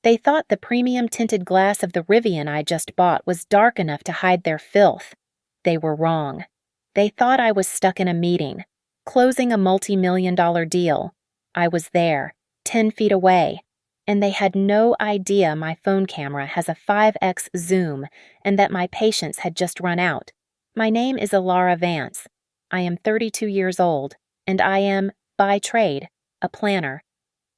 They thought the premium tinted glass of the Rivian I just bought was dark enough to hide their filth. They were wrong. They thought I was stuck in a meeting, closing a multi-million-dollar deal. I was there, 10 feet away, and they had no idea my phone camera has a 5x zoom and that my patience had just run out. My name is Alara Vance. I am 32 years old, and I am, by trade, a planner.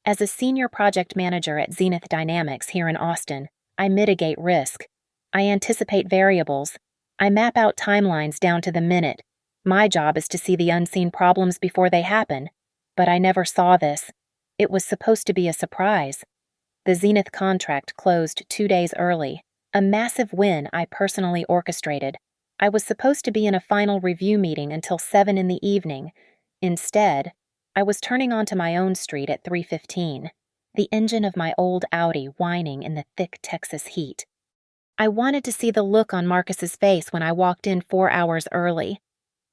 As a senior project manager at Zenith Dynamics here in Austin, I mitigate risk. I anticipate variables. I map out timelines down to the minute. My job is to see the unseen problems before they happen. But I never saw this. It was supposed to be a surprise. The Zenith contract closed 2 days early, a massive win I personally orchestrated. I was supposed to be in a final review meeting until 7 in the evening. Instead, I was turning onto my own street at 3:15, the engine of my old Audi whining in the thick Texas heat. I wanted to see the look on Marcus's face when I walked in 4 hours early.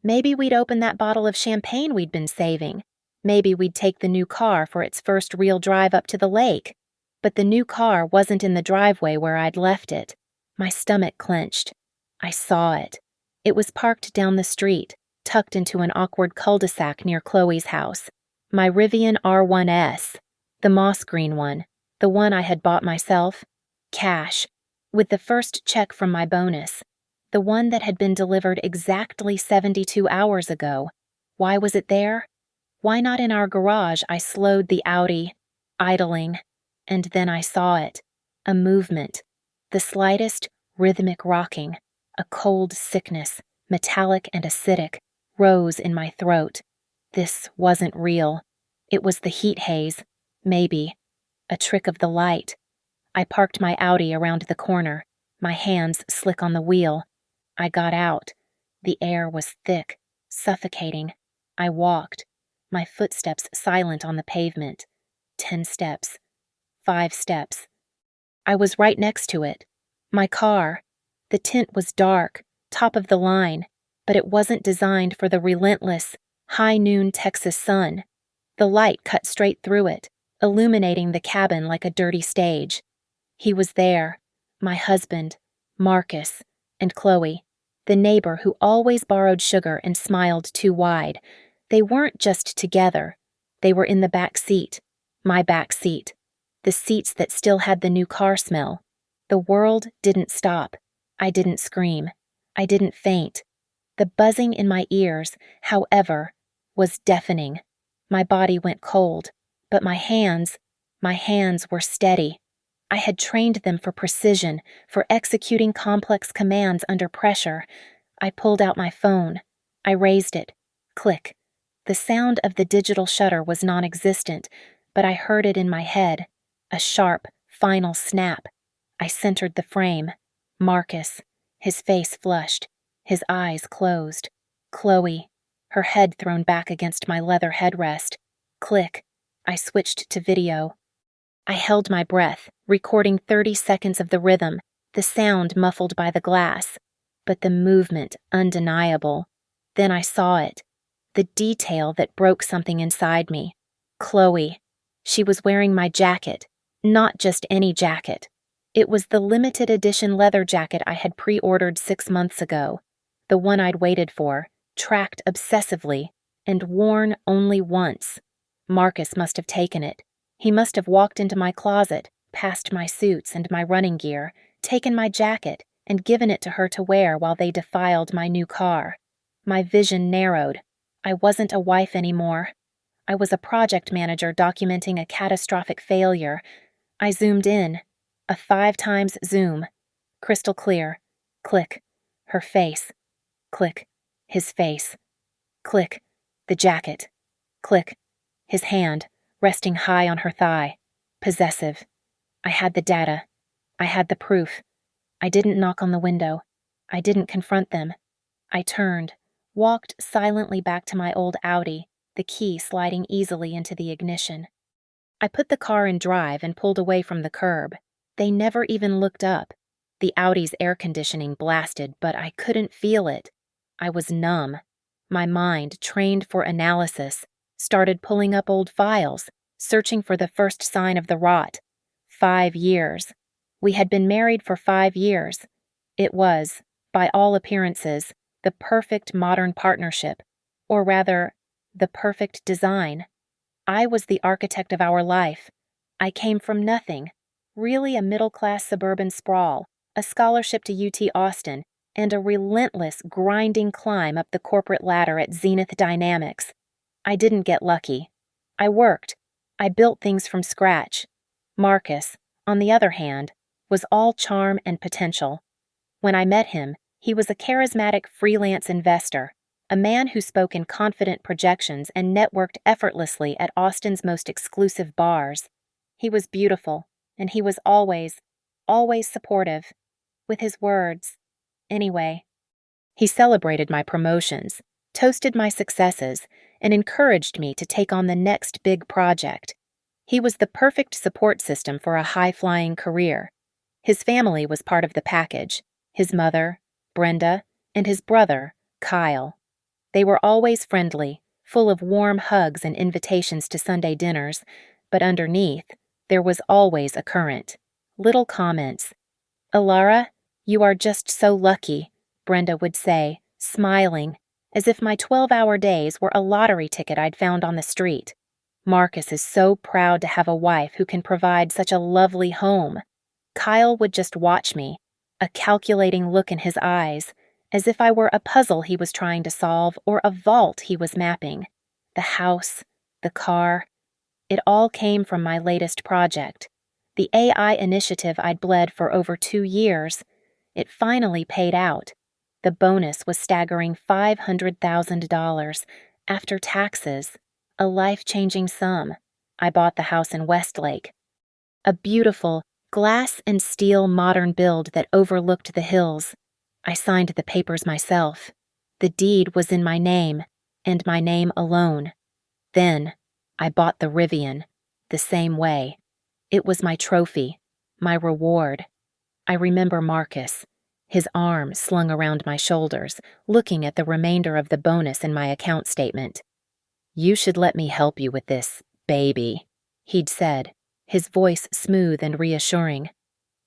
Maybe we'd open that bottle of champagne we'd been saving. Maybe we'd take the new car for its first real drive up to the lake. But the new car wasn't in the driveway where I'd left it. My stomach clenched. I saw it. It was parked down the street, tucked into an awkward cul-de-sac near Chloe's house. My Rivian R1S, the moss green one, the one I had bought myself, cash, with the first check from my bonus, the one that had been delivered exactly 72 hours ago. Why was it there? Why not in our garage? I slowed the Audi, idling, and then I saw it. A movement, the slightest rhythmic rocking, a cold sickness, metallic and acidic, rose in my throat. This wasn't real. It was the heat haze, maybe, a trick of the light. I parked my Audi around the corner, my hands slick on the wheel. I got out. The air was thick, suffocating. I walked, my footsteps silent on the pavement. 10 steps. 5 steps. I was right next to it. My car. The tint was dark, top of the line, but it wasn't designed for the relentless, high-noon Texas sun. The light cut straight through it, illuminating the cabin like a dirty stage. He was there, my husband, Marcus, and Chloe, the neighbor who always borrowed sugar and smiled too wide. They weren't just together. They were in the back seat, my back seat, the seats that still had the new car smell. The world didn't stop. I didn't scream. I didn't faint. The buzzing in my ears, however, was deafening. My body went cold, but my hands were steady. I had trained them for precision, for executing complex commands under pressure. I pulled out my phone. I raised it. Click. The sound of the digital shutter was non-existent, but I heard it in my head. A sharp, final snap. I centered the frame. Marcus, his face flushed, his eyes closed. Chloe, her head thrown back against my leather headrest. Click. I switched to video. I held my breath, recording 30 seconds of the rhythm, the sound muffled by the glass, but the movement undeniable. Then I saw it, the detail that broke something inside me. Chloe. She was wearing my jacket, not just any jacket. It was the limited edition leather jacket I had pre-ordered 6 months ago, the one I'd waited for, tracked obsessively, and worn only once. Marcus must have taken it. He must have walked into my closet, past my suits and my running gear, taken my jacket, and given it to her to wear while they defiled my new car. My vision narrowed. I wasn't a wife anymore. I was a project manager documenting a catastrophic failure. I zoomed in. A 5x zoom. Crystal clear. Click. Her face. Click. His face. Click. The jacket. Click. His hand, resting high on her thigh. Possessive. I had the data. I had the proof. I didn't knock on the window. I didn't confront them. I turned, walked silently back to my old Audi, the key sliding easily into the ignition. I put the car in drive and pulled away from the curb. They never even looked up. The Audi's air conditioning blasted, but I couldn't feel it. I was numb. My mind, trained for analysis, started pulling up old files, searching for the first sign of the rot. 5 years. We had been married for 5 years. It was, by all appearances, the perfect modern partnership, or rather, the perfect design. I was the architect of our life. I came from nothing, really a middle-class suburban sprawl, a scholarship to UT Austin, and a relentless, grinding climb up the corporate ladder at Zenith Dynamics. I didn't get lucky. I worked. I built things from scratch. Marcus, on the other hand, was all charm and potential. When I met him, he was a charismatic freelance investor, a man who spoke in confident projections and networked effortlessly at Austin's most exclusive bars. He was beautiful, and he was always supportive. With his words. Anyway, he celebrated my promotions, toasted my successes, and encouraged me to take on the next big project. He was the perfect support system for a high-flying career. His family was part of the package. His mother, Brenda, and his brother, Kyle. They were always friendly, full of warm hugs and invitations to Sunday dinners, but underneath, there was always a current. Little comments. "Ilara, you are just so lucky," Brenda would say, smiling, as if my 12-hour days were a lottery ticket I'd found on the street. "Marcus is so proud to have a wife who can provide such a lovely home." Kyle would just watch me, a calculating look in his eyes, as if I were a puzzle he was trying to solve or a vault he was mapping. The house, the car, it all came from my latest project. The AI initiative I'd bled for over 2 years. It finally paid out. The bonus was staggering $500,000 after taxes, a life-changing sum. I bought the house in Westlake. A beautiful, glass and steel modern build that overlooked the hills. I signed the papers myself. The deed was in my name, and my name alone. Then, I bought the Rivian, the same way. It was my trophy, my reward. I remember Marcus, his arm slung around my shoulders, looking at the remainder of the bonus in my account statement. "You should let me help you with this, baby," he'd said, his voice smooth and reassuring.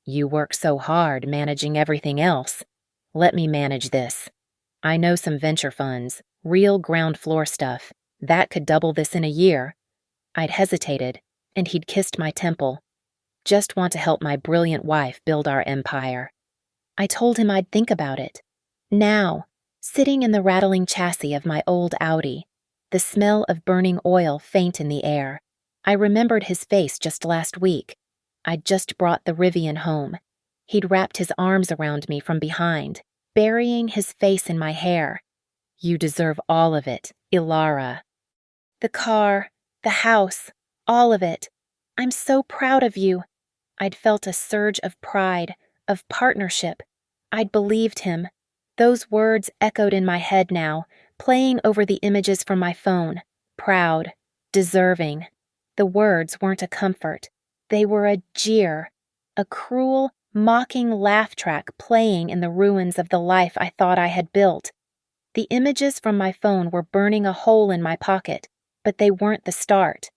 "You work so hard managing everything else. Let me manage this. I know some venture funds, real ground floor stuff. That could double this in a year." I'd hesitated, and he'd kissed my temple. "Just want to help my brilliant wife build our empire." I told him I'd think about it. Now, sitting in the rattling chassis of my old Audi, the smell of burning oil faint in the air, I remembered his face just last week. I'd just brought the Rivian home. He'd wrapped his arms around me from behind, burying his face in my hair. "You deserve all of it, Ilara." The car, the house, all of it. "I'm so proud of you." I'd felt a surge of pride, of partnership. I'd believed him. Those words echoed in my head now, playing over the images from my phone. Proud, deserving. The words weren't a comfort. They were a jeer, a cruel, mocking laugh track playing in the ruins of the life I thought I had built. The images from my phone were burning a hole in my pocket, but they weren't the start.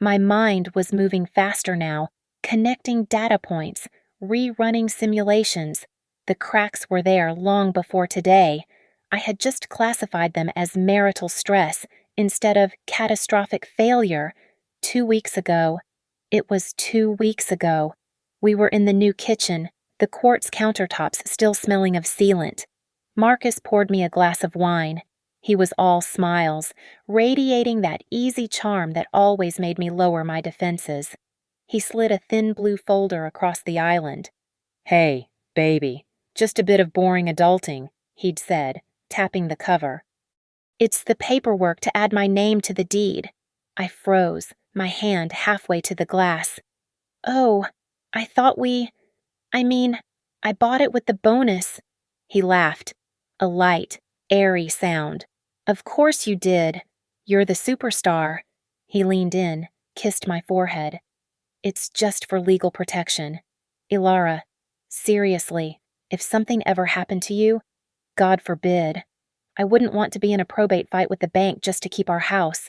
My mind was moving faster now, connecting data points, rerunning simulations. The cracks were there long before today. I had just classified them as marital stress instead of catastrophic failure. 2 weeks ago. It was 2 weeks ago. We were in the new kitchen, the quartz countertops still smelling of sealant. Marcus poured me a glass of wine. He was all smiles, radiating that easy charm that always made me lower my defenses. He slid a thin blue folder across the island. "Hey, baby, just a bit of boring adulting," he'd said, tapping the cover. "It's the paperwork to add my name to the deed." I froze, my hand halfway to the glass. "Oh, I thought I bought it with the bonus." He laughed, a light, airy sound. "Of course you did. You're the superstar." He leaned in, kissed my forehead. "It's just for legal protection. Ilara, seriously, if something ever happened to you, God forbid, I wouldn't want to be in a probate fight with the bank just to keep our house.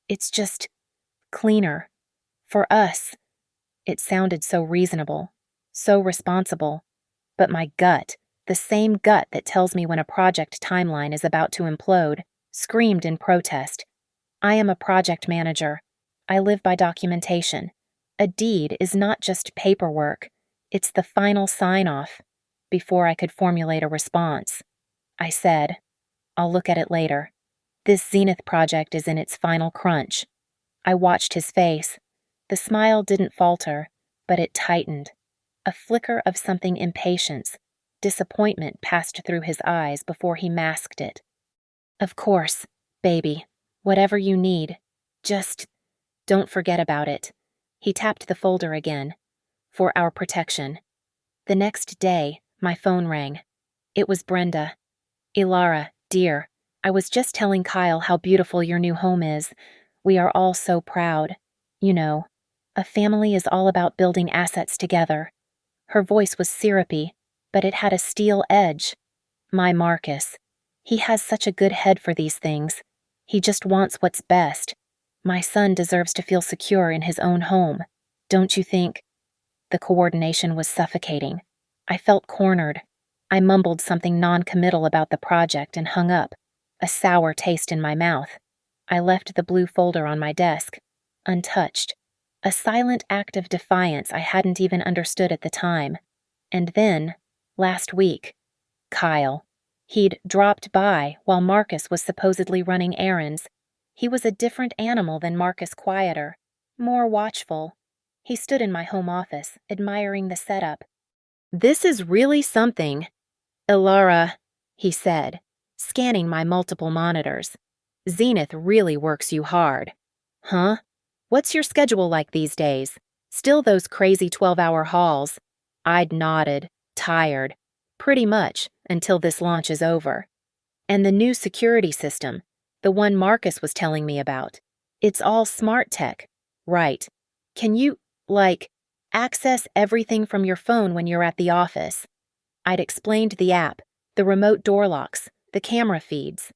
It's just cleaner. For us." It sounded so reasonable, so responsible. But my gut, the same gut that tells me when a project timeline is about to implode, screamed in protest. I am a project manager. I live by documentation. A deed is not just paperwork, it's the final sign-off. Before I could formulate a response, I said, I'll look at it later. This Zenith project is in its final crunch. I watched his face. The smile didn't falter, but it tightened. A flicker of something impatience, disappointment passed through his eyes before he masked it. Of course, baby, whatever you need. Just don't forget about it. He tapped the folder again. For our protection. The next day, my phone rang. It was Brenda. Ilara, dear, I was just telling Kyle how beautiful your new home is. We are all so proud. You know, a family is all about building assets together. Her voice was syrupy, but it had a steel edge. My Marcus. He has such a good head for these things. He just wants what's best. My son deserves to feel secure in his own home. Don't you think? The coordination was suffocating. I felt cornered. I mumbled something non-committal about the project and hung up, a sour taste in my mouth. I left the blue folder on my desk, untouched. A silent act of defiance I hadn't even understood at the time. And then, last week, Kyle. He'd dropped by while Marcus was supposedly running errands. He was a different animal than Marcus Quieter, more watchful. He stood in my home office, admiring the setup. This is really something. Ilara, he said, scanning my multiple monitors. Zenith really works you hard. Huh? What's your schedule like these days? Still those crazy 12-hour hauls? I'd nodded, tired. Pretty much, until this launch is over. And the new security system, the one Marcus was telling me about. It's all smart tech. Right. Can you, access everything from your phone when you're at the office? I'd explained the app, the remote door locks, the camera feeds.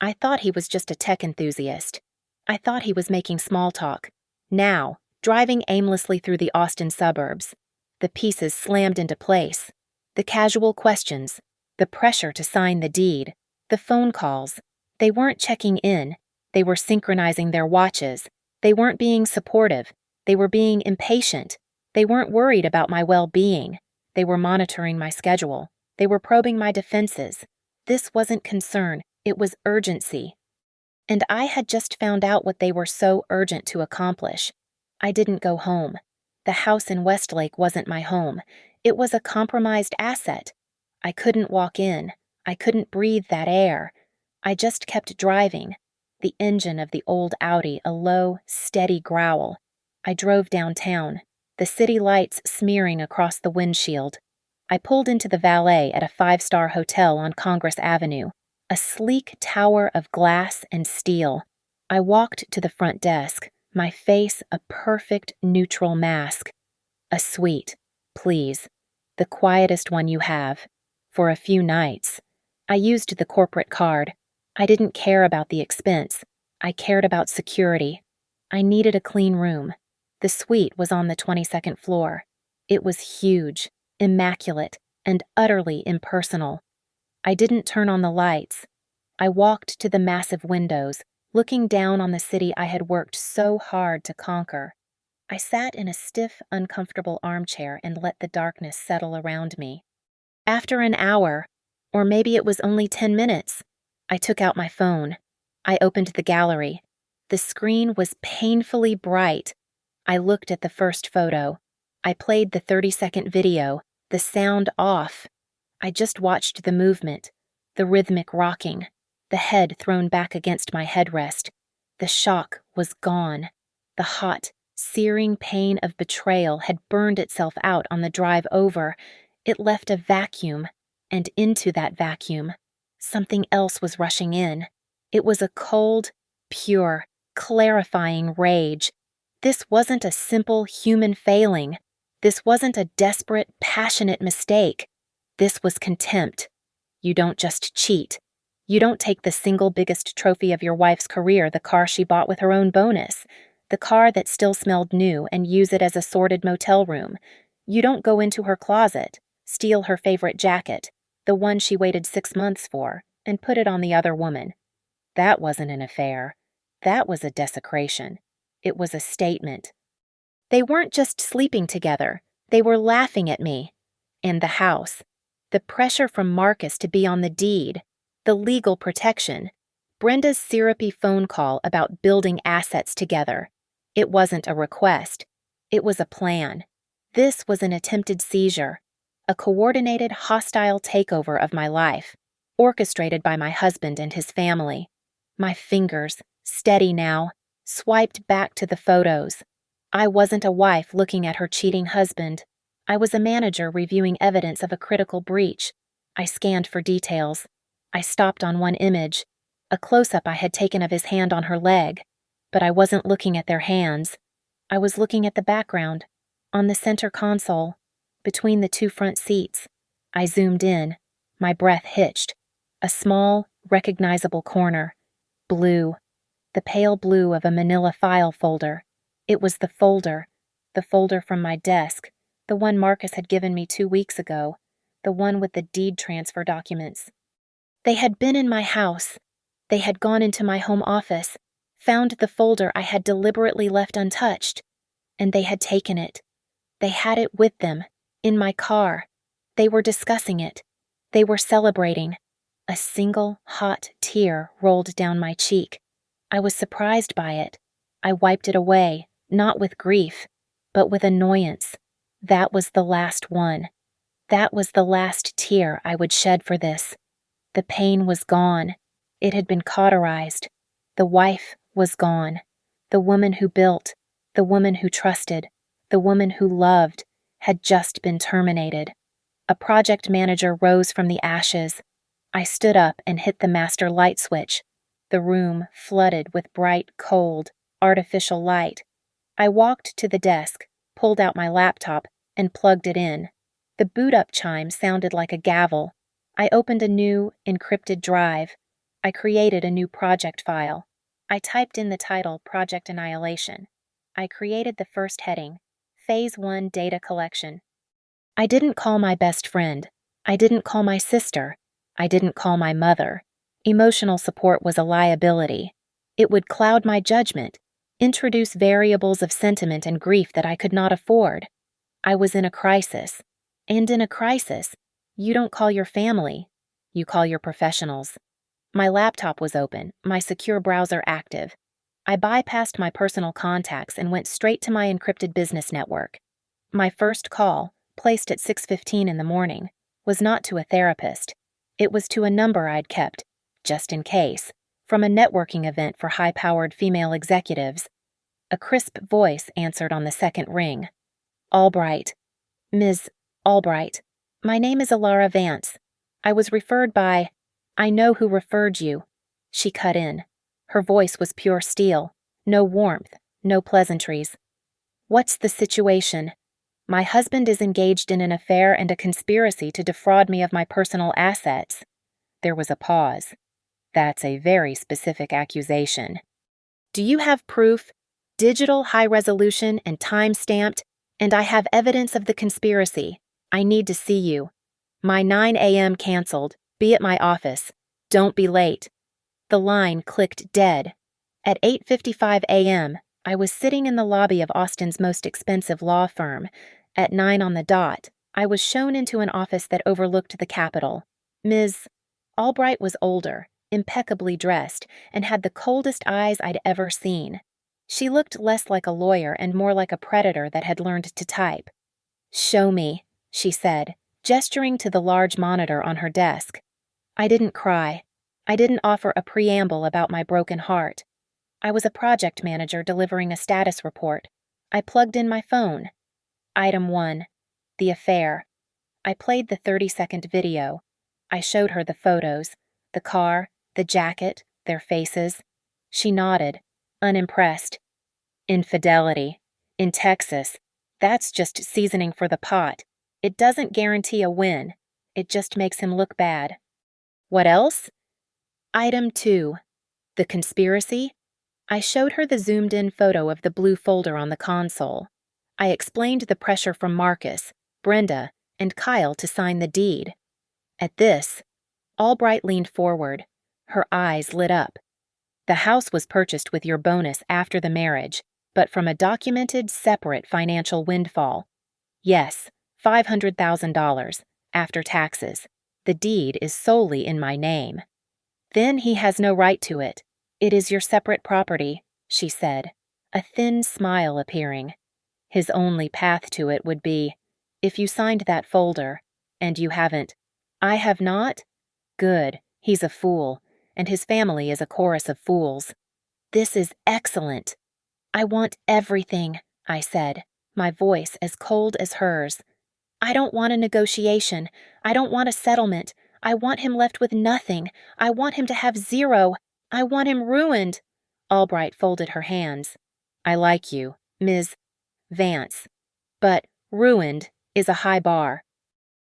I thought he was just a tech enthusiast. I thought he was making small talk. Now, driving aimlessly through the Austin suburbs, the pieces slammed into place. The casual questions, the pressure to sign the deed, the phone calls. They weren't checking in. They were synchronizing their watches. They weren't being supportive. They were being impatient. They weren't worried about my well-being. They were monitoring my schedule. They were probing my defenses. This wasn't concern. It was urgency. And I had just found out what they were so urgent to accomplish. I didn't go home. The house in Westlake wasn't my home. It was a compromised asset. I couldn't walk in. I couldn't breathe that air. I just kept driving. The engine of the old Audi a low, steady growl. I drove downtown, the city lights smearing across the windshield. I pulled into the valet at a 5-star hotel on Congress Avenue, a sleek tower of glass and steel. I walked to the front desk, my face a perfect neutral mask. A suite, please. The quietest one you have. For a few nights. I used the corporate card. I didn't care about the expense. I cared about security. I needed a clean room. The suite was on the 22nd floor. It was huge, immaculate, and utterly impersonal. I didn't turn on the lights. I walked to the massive windows, looking down on the city I had worked so hard to conquer. I sat in a stiff, uncomfortable armchair and let the darkness settle around me. After an hour, or maybe it was only 10 minutes, I took out my phone. I opened the gallery. The screen was painfully bright. I looked at the first photo. I played the 30-second video, the sound off. I just watched the movement, the rhythmic rocking, the head thrown back against my headrest. The shock was gone. The hot, searing pain of betrayal had burned itself out on the drive over. It left a vacuum, and into that vacuum, something else was rushing in. It was a cold, pure, clarifying rage. This wasn't a simple human failing. This wasn't a desperate, passionate mistake. This was contempt. You don't just cheat. You don't take the single biggest trophy of your wife's career, the car she bought with her own bonus, the car that still smelled new, and use it as a sordid motel room. You don't go into her closet, steal her favorite jacket, the one she waited 6 months for, and put it on the other woman. That wasn't an affair. That was a desecration. It was a statement. They weren't just sleeping together. They were laughing at me. And the house. The pressure from Marcus to be on the deed. The legal protection. Brenda's syrupy phone call about building assets together. It wasn't a request. It was a plan. This was an attempted seizure. A coordinated, hostile takeover of my life, orchestrated by my husband and his family. My fingers, steady now, swiped back to the photos. I wasn't a wife looking at her cheating husband. I was a manager reviewing evidence of a critical breach. I scanned for details. I stopped on one image, a close-up I had taken of his hand on her leg. But I wasn't looking at their hands. I was looking at the background, on the center console, between the two front seats. I zoomed in, my breath hitched. A small, recognizable corner. Blue. The pale blue of a manila file folder. It was the folder from my desk, the one Marcus had given me 2 weeks ago, the one with the deed transfer documents. They had been in my house. They had gone into my home office, found the folder I had deliberately left untouched, and they had taken it. They had it with them, in my car. They were discussing it. They were celebrating. A single, hot tear rolled down my cheek. I was surprised by it. I wiped it away, not with grief, but with annoyance. That was the last one. That was the last tear I would shed for this. The pain was gone. It had been cauterized. The wife was gone. The woman who built, the woman who trusted, the woman who loved, had just been terminated. A project manager rose from the ashes. I stood up and hit the master light switch. The room flooded with bright, cold, artificial light. I walked to the desk, pulled out my laptop, and plugged it in. The boot-up chime sounded like a gavel. I opened a new, encrypted drive. I created a new project file. I typed in the title, Project Annihilation. I created the first heading, Phase 1 Data Collection. I didn't call my best friend. I didn't call my sister. I didn't call my mother. Emotional support was a liability. It would cloud my judgment, introduce variables of sentiment and grief that I could not afford. I was in a crisis. And in a crisis, you don't call your family. You call your professionals. My laptop was open, my secure browser active. I bypassed my personal contacts and went straight to my encrypted business network. My first call, placed at 6:15 in the morning, was not to a therapist. It was to a number I'd kept, just in case, from a networking event for high-powered female executives. A crisp voice answered on the second ring. Albright. Ms. Albright. My name is Alara Vance. I was referred by... I know who referred you. She cut in. Her voice was pure steel. No warmth, no pleasantries. What's the situation? My husband is engaged in an affair and a conspiracy to defraud me of my personal assets. There was a pause. That's a very specific accusation. Do you have proof? Digital, high resolution, and time-stamped, and I have evidence of the conspiracy. I need to see you. My 9 a.m. canceled. Be at my office. Don't be late. The line clicked dead. At 8:55 a.m., I was sitting in the lobby of Austin's most expensive law firm. At 9 on the dot, I was shown into an office that overlooked the Capitol. Ms. Albright was older, impeccably dressed, and had the coldest eyes I'd ever seen. She looked less like a lawyer and more like a predator that had learned to type. "Show me," she said, gesturing to the large monitor on her desk. I didn't cry. I didn't offer a preamble about my broken heart. I was a project manager delivering a status report. I plugged in my phone. Item 1. The affair. I played the 30-second video. I showed her the photos, the car, the jacket, their faces. She nodded, unimpressed. Infidelity. In Texas. That's just seasoning for the pot. It doesn't guarantee a win. It just makes him look bad. What else? Item 2. The conspiracy. I showed her the zoomed-in photo of the blue folder on the console. I explained the pressure from Marcus, Brenda, and Kyle to sign the deed. At this, Albright leaned forward. Her eyes lit up. The house was purchased with your bonus after the marriage, but from a documented, separate financial windfall. Yes, $500,000, after taxes. The deed is solely in my name. Then he has no right to it. It is your separate property, she said, a thin smile appearing. His only path to it would be, if you signed that folder, and you haven't. I have not? Good, he's a fool, and his family is a chorus of fools. This is excellent. I want everything, I said, my voice as cold as hers. I don't want a negotiation. I don't want a settlement. I want him left with nothing. I want him to have zero. I want him ruined. Albright folded her hands. I like you, Ms. Vance. But ruined is a high bar.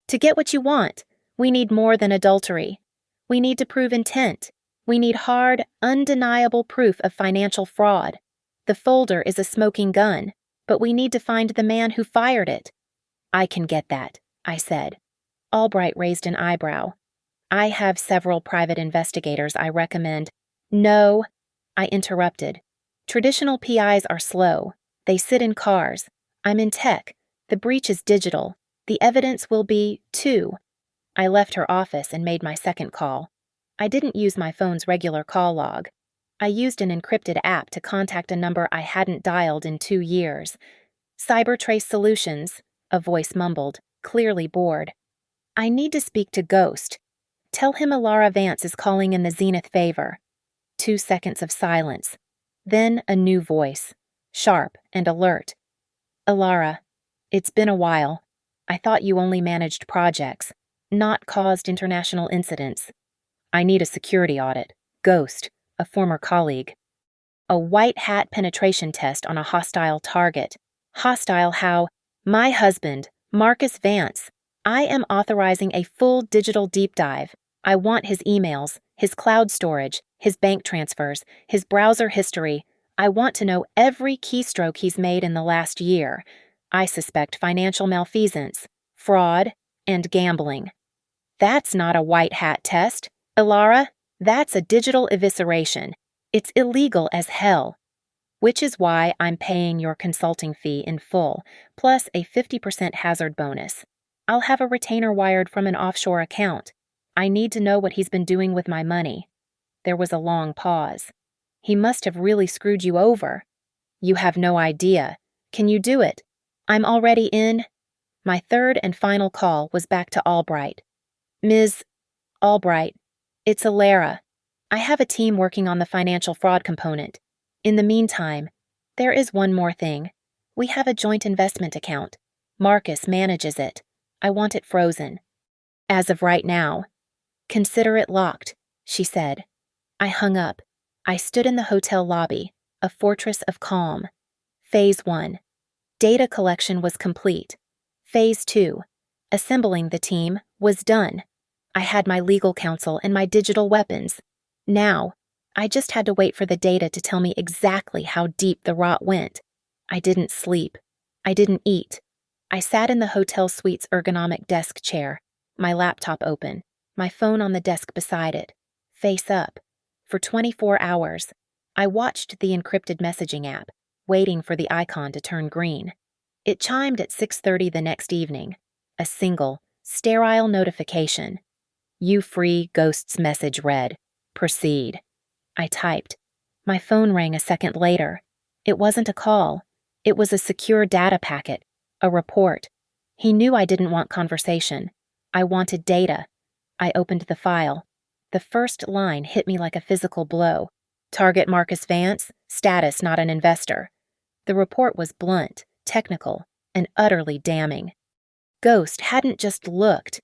To get what you want, we need more than adultery. We need to prove intent. We need hard, undeniable proof of financial fraud. The folder is a smoking gun, but we need to find the man who fired it. I can get that, I said. Albright raised an eyebrow. I have several private investigators I recommend. No, I interrupted. Traditional PIs are slow. They sit in cars. I'm in tech. The breach is digital. The evidence will be, too. I left her office and made my second call. I didn't use my phone's regular call log. I used an encrypted app to contact a number I hadn't dialed in 2 years. Cybertrace Solutions, a voice mumbled, clearly bored. I need to speak to Ghost. Tell him Alara Vance is calling in the Zenith favor. 2 seconds of silence. Then a new voice, sharp and alert. Alara, it's been a while. I thought you only managed projects, not caused international incidents. I need a security audit. Ghost, a former colleague. A white hat penetration test on a hostile target. Hostile how? My husband, Marcus Vance. I am authorizing a full digital deep dive. I want his emails, his cloud storage, his bank transfers, his browser history. I want to know every keystroke he's made in the last year. I suspect financial malfeasance, fraud, and gambling. That's not a white hat test, Alara. That's a digital evisceration. It's illegal as hell. Which is why I'm paying your consulting fee in full, plus a 50% hazard bonus. I'll have a retainer wired from an offshore account. I need to know what he's been doing with my money. There was a long pause. He must have really screwed you over. You have no idea. Can you do it? I'm already in. My third and final call was back to Albright. Ms. Albright, it's Alara. I have a team working on the financial fraud component. In the meantime, there is one more thing. We have a joint investment account. Marcus manages it. I want it frozen. As of right now. Consider it locked, she said. I hung up. I stood in the hotel lobby, a fortress of calm. Phase 1. Data collection was complete. Phase 2. Assembling the team was done. I had my legal counsel and my digital weapons. Now, I just had to wait for the data to tell me exactly how deep the rot went. I didn't sleep. I didn't eat. I sat in the hotel suite's ergonomic desk chair, my laptop open, my phone on the desk beside it, face up. For 24 hours, I watched the encrypted messaging app, waiting for the icon to turn green. It chimed at 6:30 the next evening, a single, sterile notification. You free, Ghost's message read. Proceed. I typed. My phone rang a second later. It wasn't a call. It was a secure data packet, a report. He knew I didn't want conversation. I wanted data. I opened the file. The first line hit me like a physical blow. Target Marcus Vance, status not an investor. The report was blunt, technical, and utterly damning. Ghost hadn't just looked.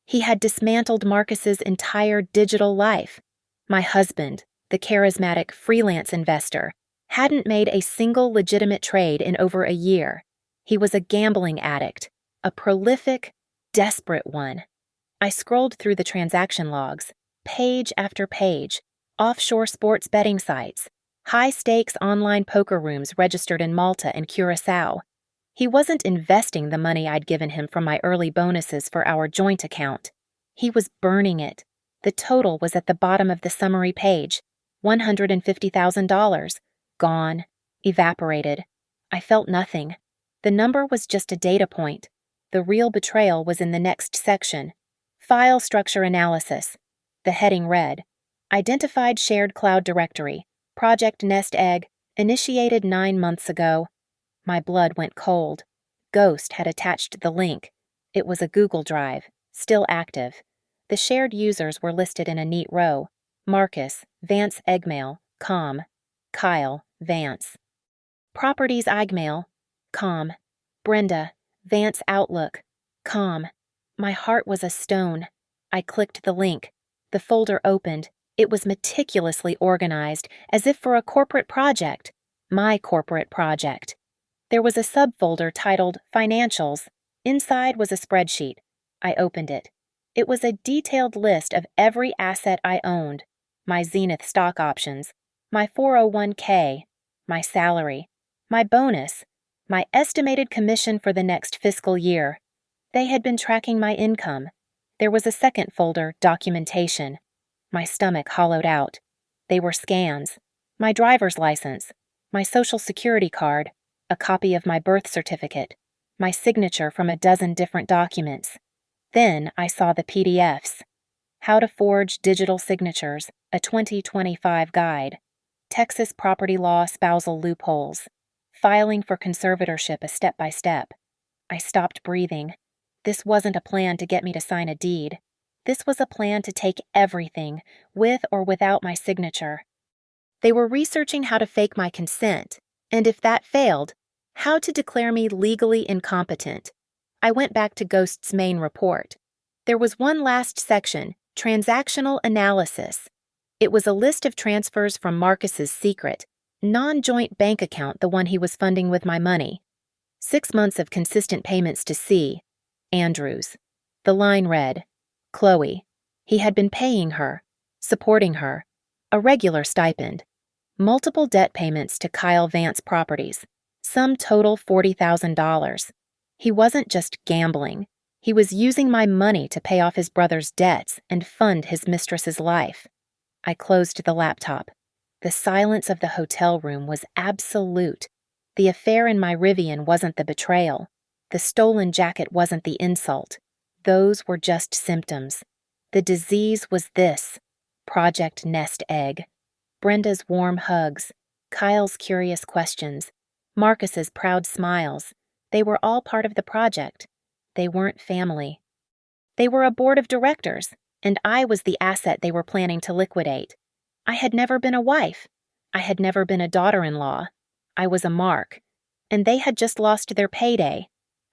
He had dismantled Marcus's entire digital life. My husband, the charismatic freelance investor, hadn't made a single legitimate trade in over a year. He was a gambling addict, a prolific, desperate one. I scrolled through the transaction logs, page after page, offshore sports betting sites, High-stakes online poker rooms registered in Malta and Curacao. He wasn't investing the money I'd given him from my early bonuses for our joint account. He was burning it. The total was at the bottom of the summary page. $150,000. Gone. Evaporated. I felt nothing. The number was just a data point. The real betrayal was in the next section. File structure analysis. The heading read, Identified shared cloud directory. Project Nest Egg. Initiated 9 months ago. My blood went cold. Ghost had attached the link. It was a Google Drive, still active. The shared users were listed in a neat row. Marcus, Vance Eggmail, com. Kyle, Vance. Properties Eggmail, com. Brenda, Vance Outlook, com. My heart was a stone. I clicked the link. The folder opened. It was meticulously organized, as if for a corporate project. My corporate project. There was a subfolder titled Financials. Inside was a spreadsheet. I opened it. It was a detailed list of every asset I owned. My Zenith stock options, my 401k, my salary, my bonus, my estimated commission for the next fiscal year. They had been tracking my income. There was a second folder, Documentation. My stomach hollowed out. They were scans. My driver's license, my social security card, a copy of my birth certificate, my signature from a dozen different documents. Then I saw the PDFs. How to Forge Digital Signatures, a 2025 guide. Texas property law spousal loopholes. Filing for conservatorship a step-by-step. I stopped breathing. This wasn't a plan to get me to sign a deed. This was a plan to take everything, with or without my signature. They were researching how to fake my consent, and if that failed, how to declare me legally incompetent. I went back to Ghost's main report. There was one last section, Transactional Analysis. It was a list of transfers from Marcus's secret, non-joint bank account, the one he was funding with my money. 6 months of consistent payments to C. Andrews. The line read, Chloe. He had been paying her, supporting her, a regular stipend. Multiple debt payments to Kyle Vance Properties, sum total $40,000. He wasn't just gambling. He was using my money to pay off his brother's debts and fund his mistress's life. I closed the laptop. The silence of the hotel room was absolute. The affair in my Rivian wasn't the betrayal. The stolen jacket wasn't the insult. Those were just symptoms. The disease was this. Project Nest Egg. Brenda's warm hugs. Kyle's curious questions. Marcus's proud smiles. They were all part of the project. They weren't family. They were a board of directors, and I was the asset they were planning to liquidate. I had never been a wife. I had never been a daughter-in-law. I was a mark. And they had just lost their payday.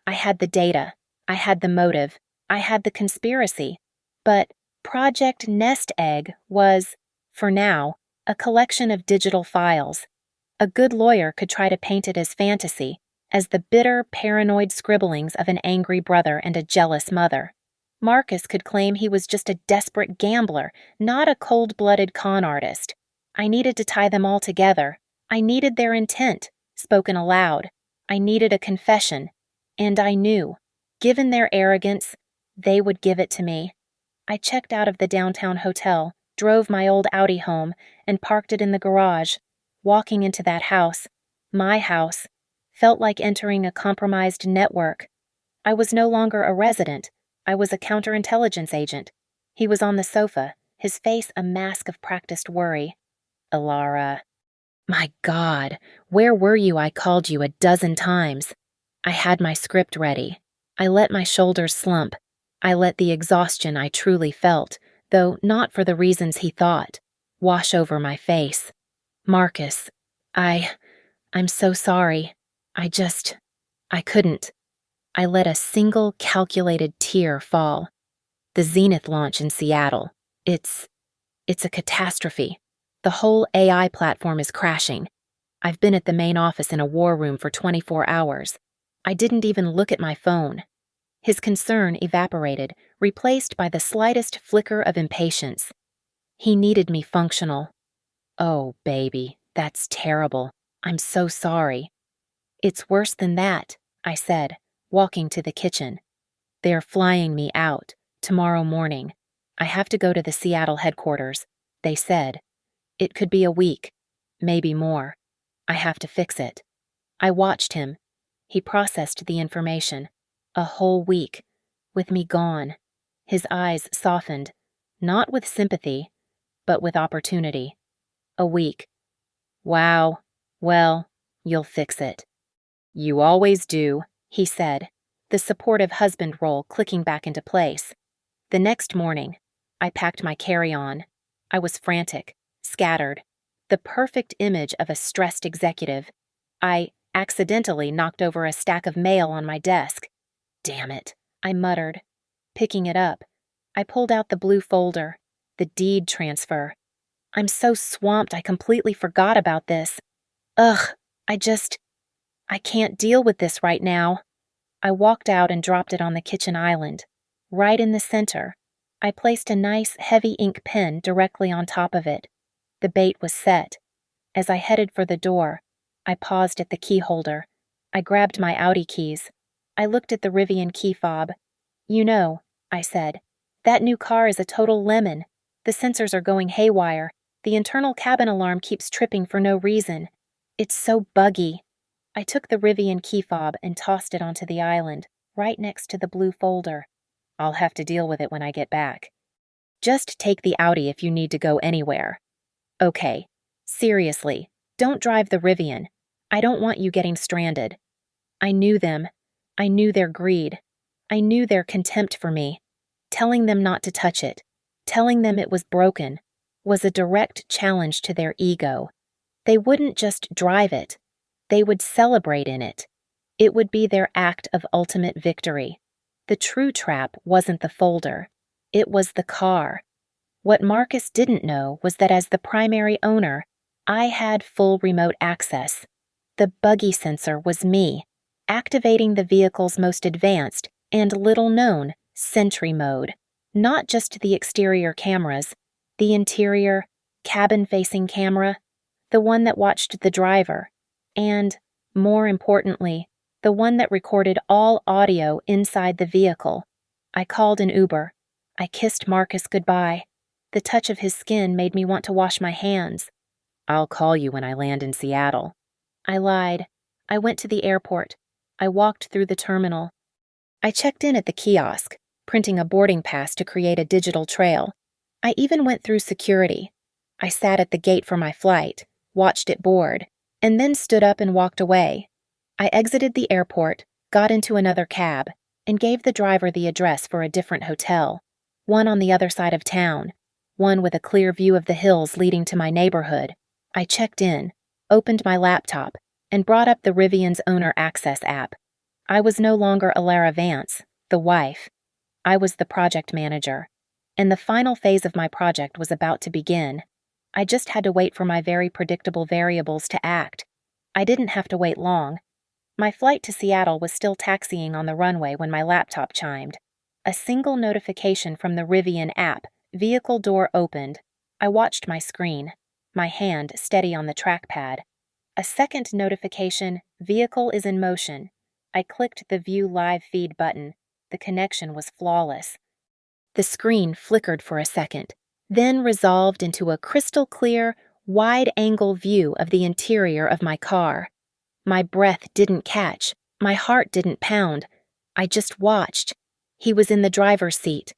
I had the data. I had the motive. I had the conspiracy. But Project Nest Egg was, for now, a collection of digital files. A good lawyer could try to paint it as fantasy, as the bitter, paranoid scribblings of an angry brother and a jealous mother. Marcus could claim he was just a desperate gambler, not a cold-blooded con artist. I needed to tie them all together. I needed their intent, spoken aloud. I needed a confession. And I knew, given their arrogance, they would give it to me. I checked out of the downtown hotel, drove my old Audi home, and parked it in the garage. Walking into that house, my house, felt like entering a compromised network. I was no longer a resident. I was a counterintelligence agent. He was on the sofa, his face a mask of practiced worry. Alara. My God, where were you? I called you a dozen times. I had my script ready. I let my shoulders slump. I let the exhaustion I truly felt, though not for the reasons he thought, wash over my face. Marcus, I'm so sorry. I couldn't. I let a single calculated tear fall. The Zenith launch in Seattle. It's a catastrophe. The whole AI platform is crashing. I've been at the main office in a war room for 24 hours. I didn't even look at my phone. His concern evaporated, replaced by the slightest flicker of impatience. He needed me functional. Oh, baby, That's terrible. I'm so sorry. It's worse than that, I said, walking to the kitchen. They're flying me out, tomorrow morning. I have to go to the Seattle headquarters, they said. It could be a week, maybe more. I have to fix it. I watched him. He processed the information. A whole week, with me gone. His eyes softened, not with sympathy, but with opportunity. A week. Wow. Well, you'll fix it. You always do, he said, the supportive husband role clicking back into place. The next morning, I packed my carry-on. I was frantic, scattered, the perfect image of a stressed executive. I accidentally knocked over a stack of mail on my desk. Damn it, I muttered. Picking it up, I pulled out the blue folder, the deed transfer. I'm so swamped I completely forgot about this. Ugh, I can't deal with this right now. I walked out and dropped it on the kitchen island. Right in the center, I placed a nice, heavy ink pen directly on top of it. The bait was set. As I headed for the door, I paused at the key holder. I grabbed my Audi keys. I looked at the Rivian key fob. You know, I said, that new car is a total lemon. The sensors are going haywire. The internal cabin alarm keeps tripping for no reason. It's so buggy. I took the Rivian key fob and tossed it onto the island, right next to the blue folder. I'll have to deal with it when I get back. Just take the Audi if you need to go anywhere. Okay, seriously, don't drive the Rivian. I don't want you getting stranded. I knew them. I knew their greed. I knew their contempt for me. Telling them not to touch it, telling them it was broken, was a direct challenge to their ego. They wouldn't just drive it. They would celebrate in it. It would be their act of ultimate victory. The true trap wasn't the folder. It was the car. What Marcus didn't know was that as the primary owner, I had full remote access. The buggy sensor was me, activating the vehicle's most advanced and little-known Sentry mode. Not just the exterior cameras, the interior, cabin-facing camera, the one that watched the driver, and, more importantly, the one that recorded all audio inside the vehicle. I called an Uber. I kissed Marcus goodbye. The touch of his skin made me want to wash my hands. I'll call you when I land in Seattle. I lied. I went to the airport. I walked through the terminal. I checked in at the kiosk, printing a boarding pass to create a digital trail. I even went through security. I sat at the gate for my flight, watched it board, and then stood up and walked away. I exited the airport, got into another cab, and gave the driver the address for a different hotel, one on the other side of town, one with a clear view of the hills leading to my neighborhood. I checked in, opened my laptop, and brought up the Rivian's owner access app. I was no longer Alara Vance, the wife. I was the project manager, and the final phase of my project was about to begin. I just had to wait for my very predictable variables to act. I didn't have to wait long. My flight to Seattle was still taxiing on the runway when my laptop chimed. A single notification from the Rivian app, vehicle door opened. I watched my screen, my hand steady on the trackpad. A second notification, vehicle is in motion. I clicked the View Live Feed button. The connection was flawless. The screen flickered for a second, then resolved into a crystal-clear, wide-angle view of the interior of my car. My breath didn't catch. My heart didn't pound. I just watched. He was in the driver's seat.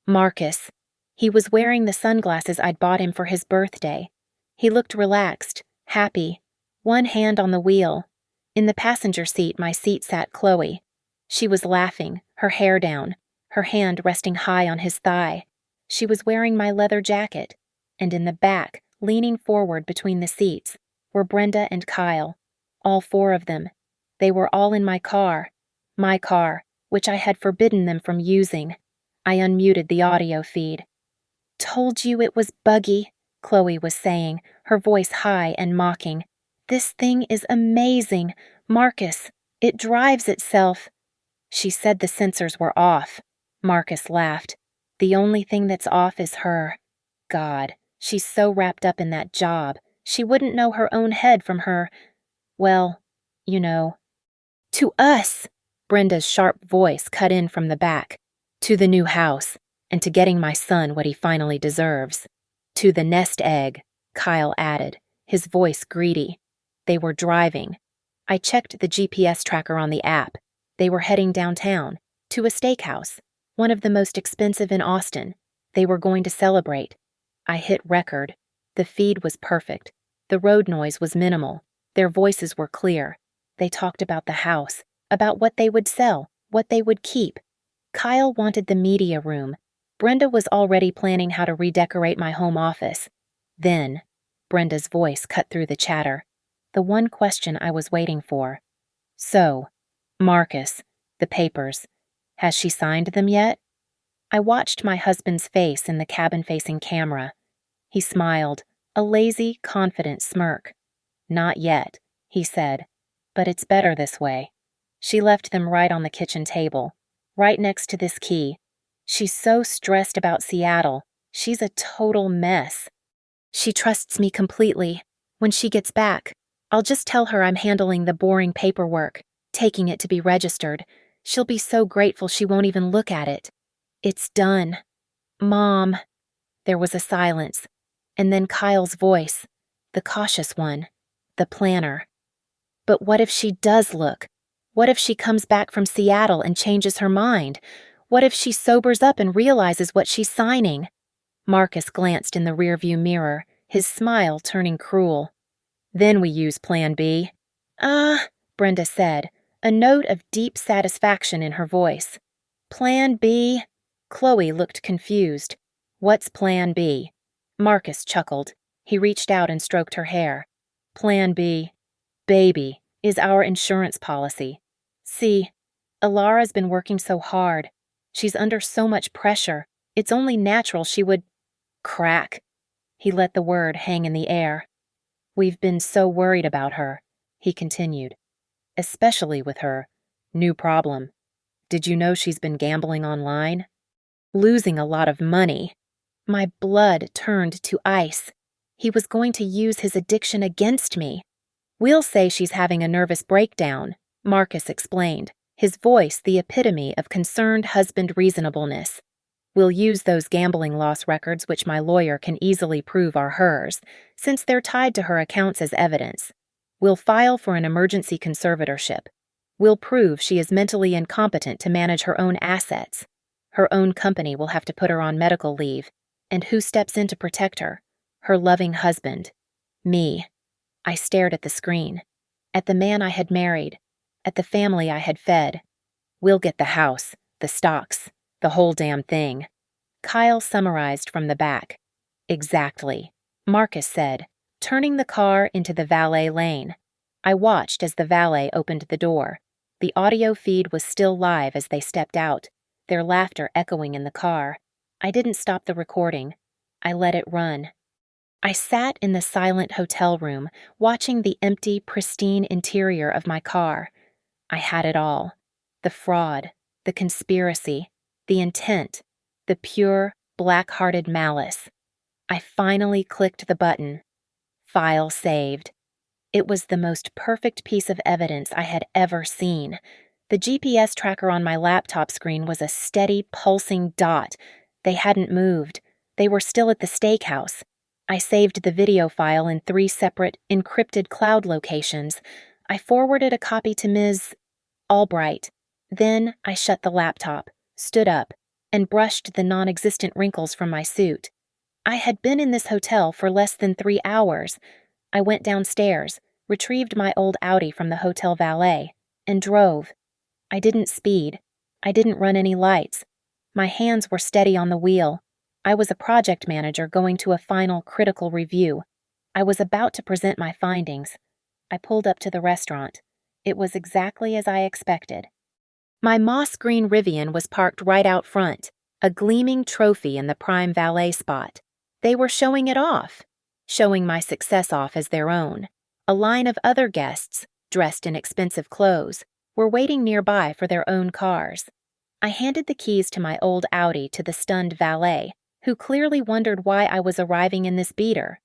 Marcus. He was wearing the sunglasses I'd bought him for his birthday. He looked relaxed, happy, one hand on the wheel. In the passenger seat, my seat sat Chloe. She was laughing, her hair down, her hand resting high on his thigh. She was wearing my leather jacket, and in the back, leaning forward between the seats, were Brenda and Kyle. All four of them. They were all in my car, which I had forbidden them from using. I unmuted the audio feed. Told you it was buggy, Chloe was saying, her voice high and mocking. This thing is amazing, Marcus. It drives itself. She said the sensors were off. Marcus laughed. The only thing that's off is her. God, she's so wrapped up in that job. She wouldn't know her own head from her, well, you know. To us, Brenda's sharp voice cut in from the back. To the new house, and to getting my son what he finally deserves. To the nest egg, Kyle added, his voice greedy. They were driving. I checked the GPS tracker on the app. They were heading downtown, to a steakhouse, one of the most expensive in Austin. They were going to celebrate. I hit record. The feed was perfect. The road noise was minimal. Their voices were clear. They talked about the house, about what they would sell, what they would keep. Kyle wanted the media room. Brenda was already planning how to redecorate my home office. Then, Brenda's voice cut through the chatter. The one question I was waiting for. So, Marcus, the papers, has she signed them yet? I watched my husband's face in the cabin-facing camera. He smiled, a lazy, confident smirk. Not yet, he said, but it's better this way. She left them right on the kitchen table, right next to this key. She's so stressed about Seattle. She's a total mess. She trusts me completely. When she gets back, I'll just tell her I'm handling the boring paperwork, taking it to be registered. She'll be so grateful she won't even look at it. It's done. Mom. There was a silence, and then Kyle's voice, the cautious one, the planner. But what if she does look? What if she comes back from Seattle and changes her mind? What if she sobers up and realizes what she's signing? Marcus glanced in the rearview mirror, his smile turning cruel. Then we use Plan B. Brenda said, a note of deep satisfaction in her voice. Plan B? Chloe looked confused. What's Plan B? Marcus chuckled. He reached out and stroked her hair. Plan B, baby, is our insurance policy. See, Alara's been working so hard. She's under so much pressure. It's only natural she would crack. He let the word hang in the air. We've been so worried about her, he continued. Especially with her new problem. Did you know she's been gambling online? Losing a lot of money. My blood turned to ice. He was going to use his addiction against me. We'll say she's having a nervous breakdown, Marcus explained, his voice the epitome of concerned husband reasonableness. We'll use those gambling loss records which my lawyer can easily prove are hers, since they're tied to her accounts as evidence. We'll file for an emergency conservatorship. We'll prove she is mentally incompetent to manage her own assets. Her own company will have to put her on medical leave. And who steps in to protect her? Her loving husband. Me. I stared at the screen. At the man I had married. At the family I had fed. We'll get the house, the stocks, the whole damn thing. Kyle summarized from the back. Exactly, Marcus said, turning the car into the valet lane. I watched as the valet opened the door. The audio feed was still live as they stepped out, their laughter echoing in the car. I didn't stop the recording. I let it run. I sat in the silent hotel room, watching the empty, pristine interior of my car. I had it all. The fraud, the conspiracy, the intent, the pure, black-hearted malice. I finally clicked the button. File saved. It was the most perfect piece of evidence I had ever seen. The GPS tracker on my laptop screen was a steady, pulsing dot. They hadn't moved. They were still at the steakhouse. I saved the video file in 3 separate, encrypted cloud locations. I forwarded a copy to Ms. Albright. Then I shut the laptop, stood up, and brushed the non-existent wrinkles from my suit. I had been in this hotel for less than 3 hours. I went downstairs, retrieved my old Audi from the hotel valet, and drove. I didn't speed. I didn't run any lights. My hands were steady on the wheel. I was a project manager going to a final critical review. I was about to present my findings. I pulled up to the restaurant. It was exactly as I expected. My moss green Rivian was parked right out front, a gleaming trophy in the prime valet spot. They were showing it off, showing my success off as their own. A line of other guests, dressed in expensive clothes, were waiting nearby for their own cars. I handed the keys to my old Audi to the stunned valet, who clearly wondered why I was arriving in this beater.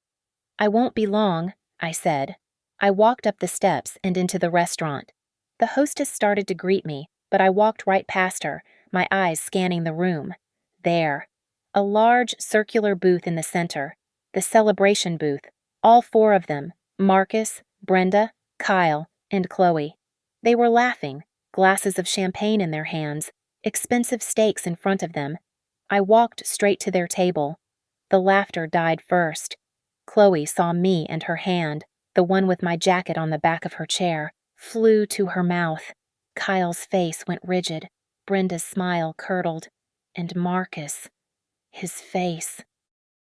"I won't be long," I said. I walked up the steps and into the restaurant. The hostess started to greet me, but I walked right past her, my eyes scanning the room. There. A large circular booth in the center. The celebration booth. All four of them. Marcus, Brenda, Kyle, and Chloe. They were laughing, glasses of champagne in their hands, expensive steaks in front of them. I walked straight to their table. The laughter died first. Chloe saw me and her hand, the one with my jacket on the back of her chair, flew to her mouth. Kyle's face went rigid. Brenda's smile curdled. And Marcus. His face.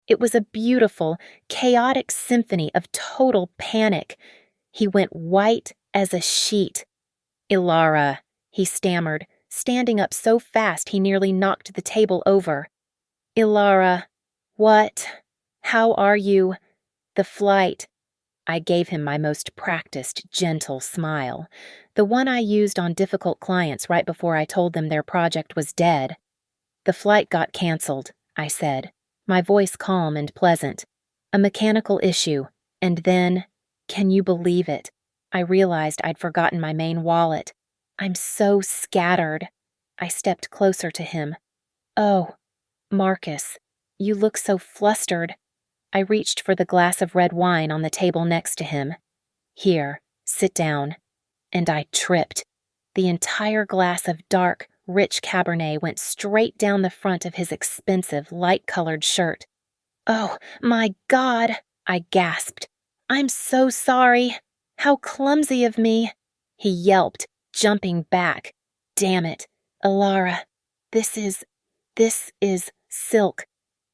It was a beautiful, chaotic symphony of total panic. He went white as a sheet. "Ilara," he stammered, standing up so fast he nearly knocked the table over. "Ilara, what? How are you? The flight." I gave him my most practiced, gentle smile, the one I used on difficult clients right before I told them their project was dead. "The flight got canceled," I said, my voice calm and pleasant. "A mechanical issue, and then, can you believe it? I realized I'd forgotten my main wallet. I'm so scattered." I stepped closer to him. "Oh, Marcus, you look so flustered." I reached for the glass of red wine on the table next to him. "Here, sit down." And I tripped. The entire glass of dark, rich Cabernet went straight down the front of his expensive, light-colored shirt. "Oh, my God," I gasped. "I'm so sorry. How clumsy of me." He yelped, jumping back. "Damn it, Ilara, this is silk."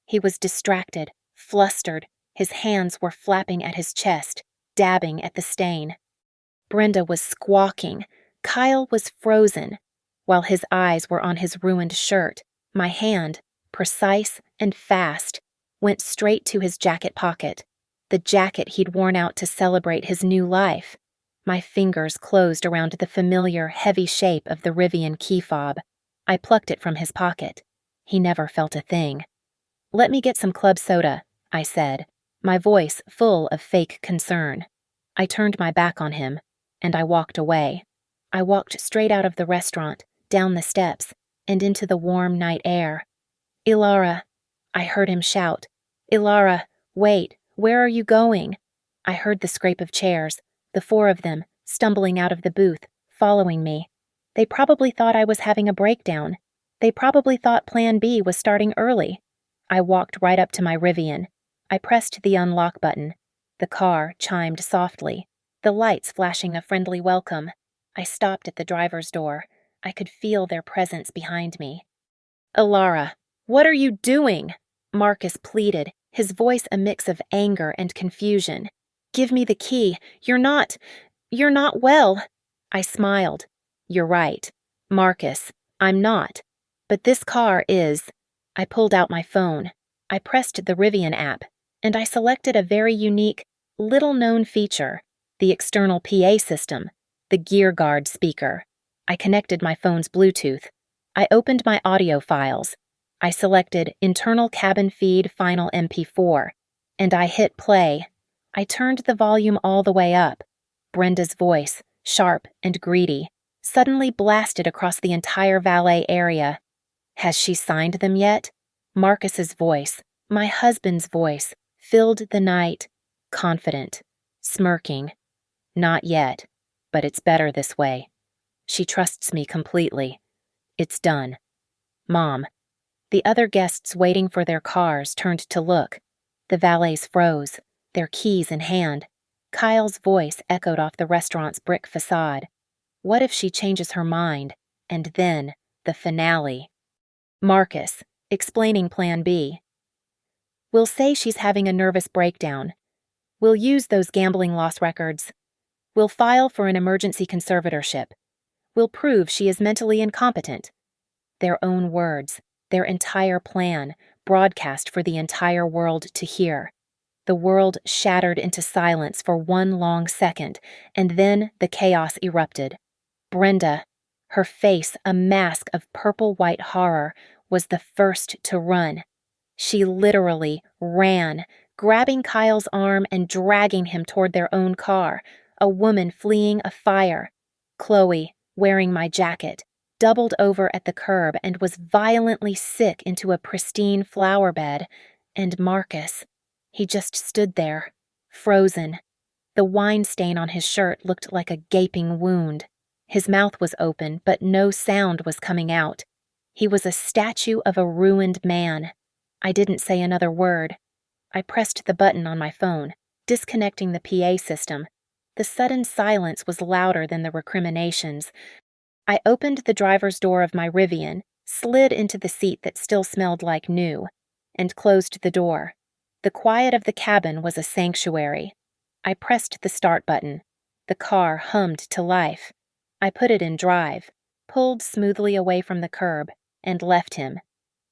He was distracted, flustered. His hands were flapping at his chest, dabbing at the stain. Brenda was squawking. Kyle was frozen. While his eyes were on his ruined shirt, my hand, precise and fast, went straight to his jacket pocket, the jacket he'd worn out to celebrate his new life. My fingers closed around the familiar, heavy shape of the Rivian key fob. I plucked it from his pocket. He never felt a thing. "Let me get some club soda," I said, my voice full of fake concern. I turned my back on him, and I walked away. I walked straight out of the restaurant, down the steps, and into the warm night air. "Ilara," I heard him shout. "Ilara, wait, where are you going?" I heard the scrape of chairs, the four of them, stumbling out of the booth, following me. They probably thought I was having a breakdown. They probably thought Plan B was starting early. I walked right up to my Rivian. I pressed the unlock button. The car chimed softly, the lights flashing a friendly welcome. I stopped at the driver's door. I could feel their presence behind me. "Ilara, what are you doing?" Marcus pleaded, his voice a mix of anger and confusion. "Give me the key. You're not well." I smiled. "You're right. Marcus, I'm not. But this car is." I pulled out my phone. I pressed the Rivian app, and I selected a very unique, little-known feature, the external PA system, the Gear Guard speaker. I connected my phone's Bluetooth. I opened my audio files. I selected Internal Cabin Feed Final MP4, and I hit play. I turned the volume all the way up. Brenda's voice, sharp and greedy, suddenly blasted across the entire valet area. "Has she signed them yet?" Marcus's voice, my husband's voice, filled the night, confident, smirking. "Not yet, but it's better this way. She trusts me completely. It's done. Mom." The other guests waiting for their cars turned to look. The valets froze, their keys in hand. Kyle's voice echoed off the restaurant's brick facade. What if she changes her mind? And then, the finale. Marcus, explaining Plan B. "We'll say she's having a nervous breakdown. We'll use those gambling loss records. We'll file for an emergency conservatorship. We'll prove she is mentally incompetent." Their own words, their entire plan, broadcast for the entire world to hear. The world shattered into silence for one long second, and then the chaos erupted. Brenda, her face a mask of purple-white horror, was the first to run. She literally ran, grabbing Kyle's arm and dragging him toward their own car, a woman fleeing a fire. Chloe, wearing my jacket, doubled over at the curb and was violently sick into a pristine flower bed, and Marcus, he just stood there, frozen. The wine stain on his shirt looked like a gaping wound. His mouth was open, but no sound was coming out. He was a statue of a ruined man. I didn't say another word. I pressed the button on my phone, disconnecting the PA system. The sudden silence was louder than the recriminations. I opened the driver's door of my Rivian, slid into the seat that still smelled like new, and closed the door. The quiet of the cabin was a sanctuary. I pressed the start button. The car hummed to life. I put it in drive, pulled smoothly away from the curb, and left him.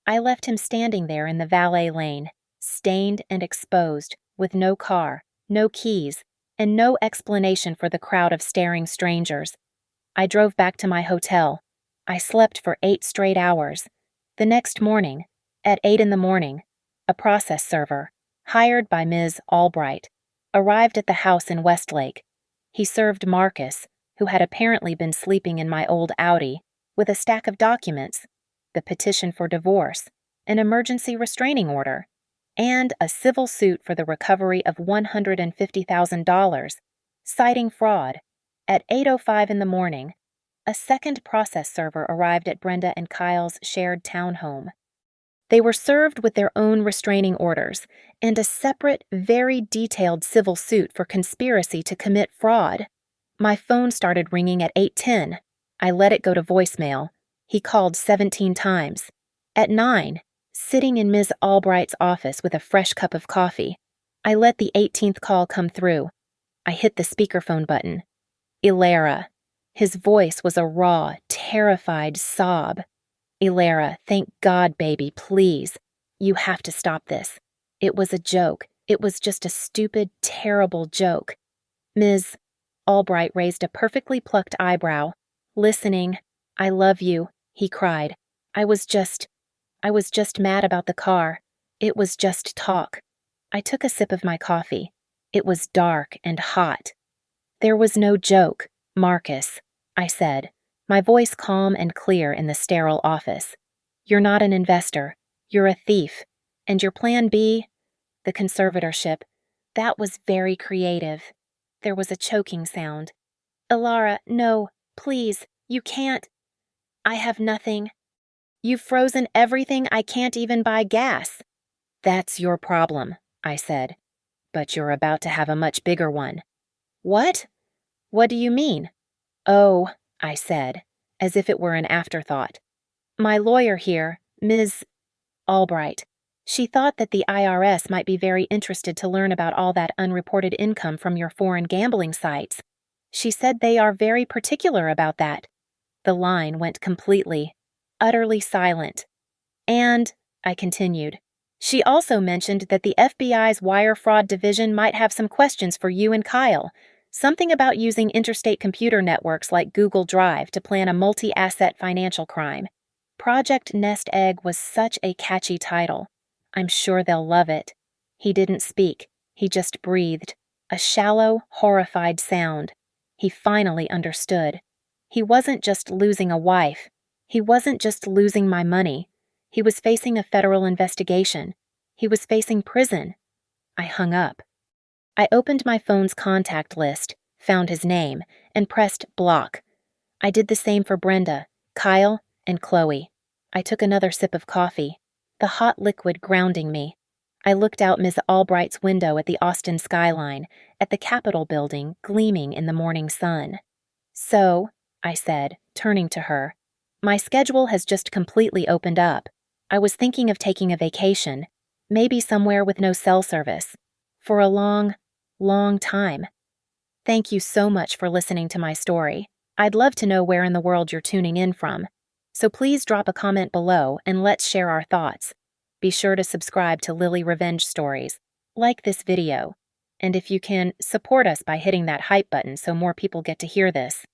I left him standing there in the valet lane, stained and exposed, with no car, no keys, and no explanation for the crowd of staring strangers. I drove back to my hotel. I slept for 8 straight hours. The next morning, at 8 a.m, a process server, hired by Ms. Albright, arrived at the house in Westlake. He served Marcus, who had apparently been sleeping in my old Audi, with a stack of documents, the petition for divorce, an emergency restraining order, and a civil suit for the recovery of $150,000, citing fraud. At 8:05 a.m, a second process server arrived at Brenda and Kyle's shared townhome. They were served with their own restraining orders and a separate, very detailed civil suit for conspiracy to commit fraud. My phone started ringing at 8:10. I let it go to voicemail. He called 17 times. At 9, sitting in Ms. Albright's office with a fresh cup of coffee, I let the 18th call come through. I hit the speakerphone button. Ilara. His voice was a raw, terrified sob. Ilara, thank God, baby, please. You have to stop this. It was a joke. It was just a stupid, terrible joke. Ms. Albright raised a perfectly plucked eyebrow. Listening. I love you, he cried. I was just mad about the car. It was just talk. I took a sip of my coffee. It was dark and hot. There was no joke, Marcus, I said, my voice calm and clear in the sterile office. You're not an investor. You're a thief. And your plan B? The conservatorship. That was very creative. There was a choking sound. Ilara, no, please, you can't. I have nothing. You've frozen everything. I can't even buy gas. That's your problem, I said. But you're about to have a much bigger one. What? What do you mean? Oh, I said, as if it were an afterthought. My lawyer here, Ms. Albright, she thought that the IRS might be very interested to learn about all that unreported income from your foreign gambling sites. She said they are very particular about that. The line went completely, utterly silent. And, I continued, she also mentioned that the FBI's wire fraud division might have some questions for you and Kyle. Something about using interstate computer networks like Google Drive to plan a multi-asset financial crime. Project Nest Egg was such a catchy title. I'm sure they'll love it. He didn't speak. He just breathed. A shallow, horrified sound. He finally understood. He wasn't just losing a wife. He wasn't just losing my money. He was facing a federal investigation. He was facing prison. I hung up. I opened my phone's contact list, found his name, and pressed block. I did the same for Brenda, Kyle, and Chloe. I took another sip of coffee, the hot liquid grounding me. I looked out Ms. Albright's window at the Austin skyline, at the Capitol building gleaming in the morning sun. So, I said, turning to her, my schedule has just completely opened up. I was thinking of taking a vacation, maybe somewhere with no cell service, for a long time. Thank you so much for listening to my story. I'd love to know where in the world you're tuning in from. So please drop a comment below and let's share our thoughts. Be sure to subscribe to Lily Revenge Stories, like this video, and if you can, support us by hitting that hype button so more people get to hear this.